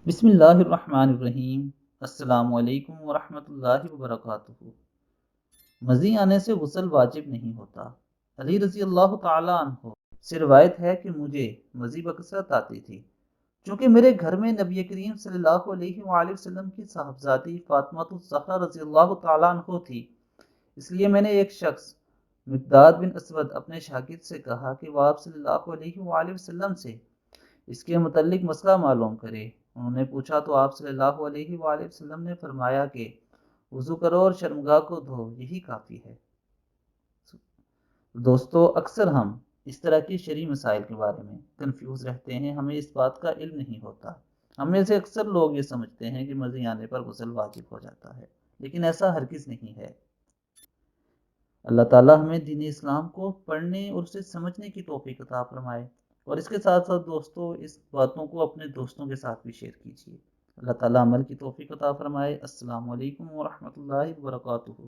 بسم اللہ الرحمن الرحیم۔ السلام علیکم ورحمۃ اللہ وبرکاتہ۔ مزی آنے سے غسل واجب نہیں ہوتا۔ علی رضی اللہ تعالیٰ عنہ سے روایت ہے کہ مجھے مزی بکثرت آتی تھی، چونکہ میرے گھر میں نبی کریم صلی اللہ علیہ وآلہ وسلم کی صاحبزادی فاطمہ الزہرا رضی اللہ تعالیٰ عنہ تھی۔ اس لیے میں نے ایک شخص مقداد بن اسود اپنے شاگرد سے کہا کہ وہ آپ صلی اللہ علیہ وآلہ وسلم سے اس کے متعلق مسئلہ معلوم کرے۔ انہوں نے پوچھا تو آپ صلی اللہ علیہ وآلہ وسلم نے فرمایا کہ وضو کرو اور شرمگاہ کو دھو، یہی کافی ہے۔ دوستو، اکثر ہم اس طرح کی شرعی مسائل کے بارے میں کنفیوز رہتے ہیں، ہمیں اس بات کا علم نہیں ہوتا۔ ہم میں سے اکثر لوگ یہ سمجھتے ہیں کہ مزی آنے پر غسل واجب ہو جاتا ہے، لیکن ایسا ہرگز نہیں ہے۔ اللہ تعالیٰ ہمیں دین اسلام کو پڑھنے اور اسے سمجھنے کی توفیق عطا فرمائے، اور اس کے ساتھ ساتھ دوستوں اس باتوں کو اپنے دوستوں کے ساتھ بھی شیئر کیجیے۔ اللہ تعالیٰ عمل کی توفیق عطا فرمائے۔ السلام علیکم ورحمۃ اللہ وبرکاتہ۔